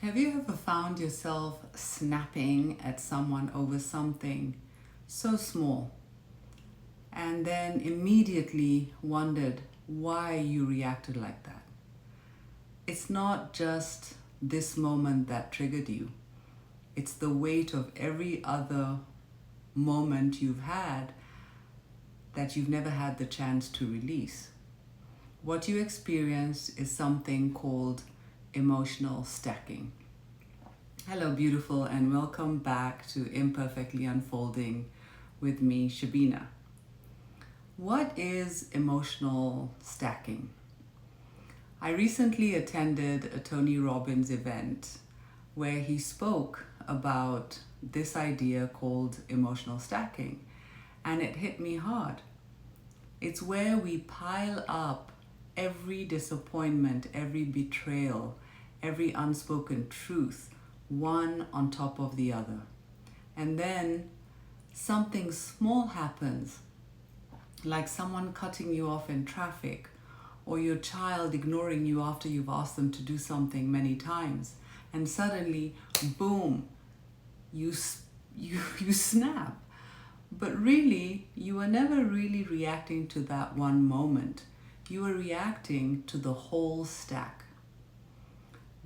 Have you ever found yourself snapping at someone over something so small and then immediately wondered why you reacted like that? It's not just this moment that triggered you, it's the weight of every other moment you've had that you've never had the chance to release. What you experienced is something called emotional stacking. Hello, beautiful, and welcome back to Imperfectly Unfolding with me, Shabina. What is emotional stacking? I recently attended a Tony Robbins event where he spoke about this idea called emotional stacking, and it hit me hard. It's where we pile up every disappointment, every betrayal, every unspoken truth, one on top of the other. And then something small happens, like someone cutting you off in traffic, or your child ignoring you after you've asked them to do something many times. And suddenly, boom, you snap. But really, you were never really reacting to that one moment. You were reacting to the whole stack.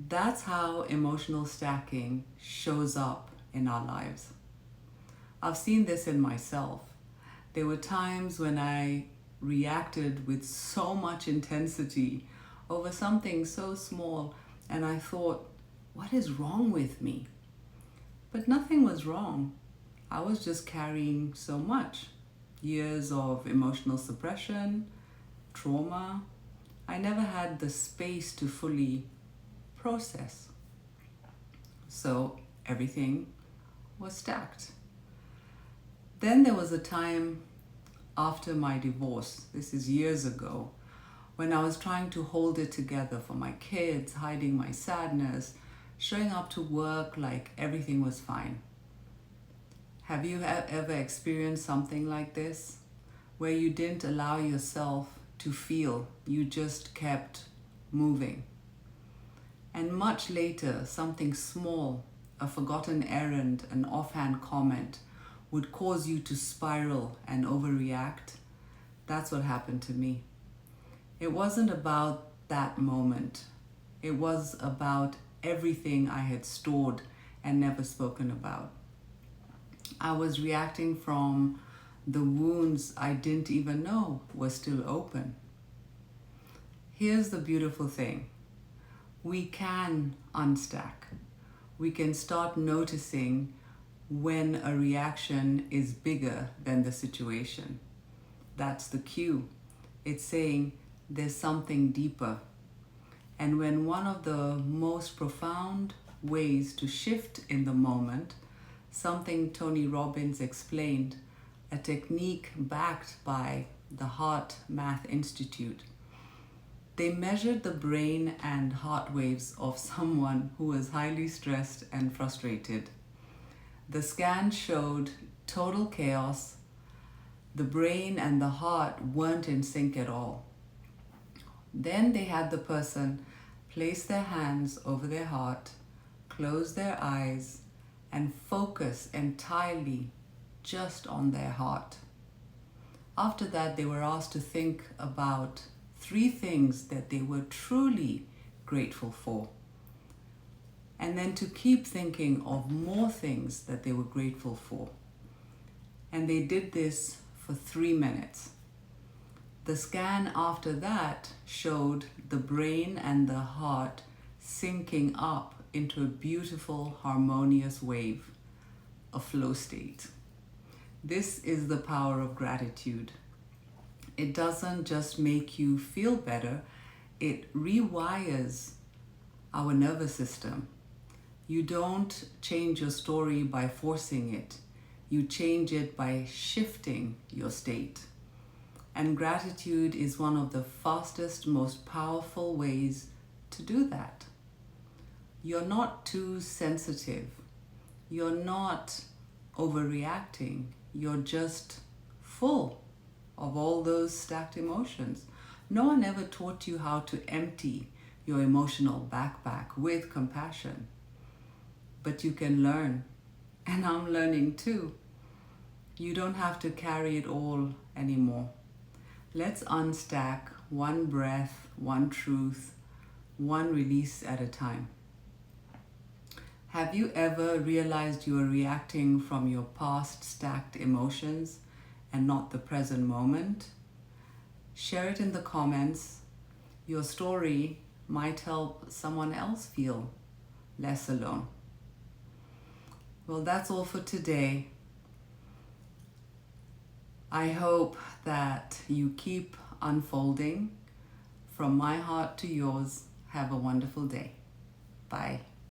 That's how emotional stacking shows up in our lives. I've seen this in myself. There were times when I reacted with so much intensity over something so small, and I thought, what is wrong with me? But nothing was wrong. I was just carrying so much. Years of emotional suppression, trauma. I never had the space to fully process. So everything was stacked. Then there was a time after my divorce, this is years ago, when I was trying to hold it together for my kids, hiding my sadness, showing up to work like everything was fine. Have you ever experienced something like this, where you didn't allow yourself to feel, you just kept moving? And much later, something small, a forgotten errand, an offhand comment, would cause you to spiral and overreact. That's what happened to me. It wasn't about that moment. It was about everything I had stored and never spoken about. I was reacting from the wounds I didn't even know were still open. Here's the beautiful thing. We can unstack. We can start noticing when a reaction is bigger than the situation. That's the cue. It's saying there's something deeper. And when one of the most profound ways to shift in the moment, something Tony Robbins explained, a technique backed by the HeartMath Institute. They measured the brain and heart waves of someone who was highly stressed and frustrated. The scan showed total chaos. The brain and the heart weren't in sync at all. Then they had the person place their hands over their heart, close their eyes, and focus entirely just on their heart. After that, they were asked to think about 3 things that they were truly grateful for, and then to keep thinking of more things that they were grateful for. And they did this for 3 minutes. The scan after that showed the brain and the heart syncing up into a beautiful, harmonious wave, a flow state. This is the power of gratitude. It doesn't just make you feel better, it rewires our nervous system. You don't change your story by forcing it. You change it by shifting your state. And gratitude is one of the fastest, most powerful ways to do that. You're not too sensitive. You're not overreacting. You're just full of all those stacked emotions. No one ever taught you how to empty your emotional backpack with compassion. but you can learn. And I'm learning too. You don't have to carry it all anymore. Let's unstack one breath, one truth, one release at a time. Have you ever realized you are reacting from your past stacked emotions and not the present moment? Share it in the comments. Your story might help someone else feel less alone. Well, that's all for today. I hope that you keep unfolding. From my heart to yours, have a wonderful day. Bye.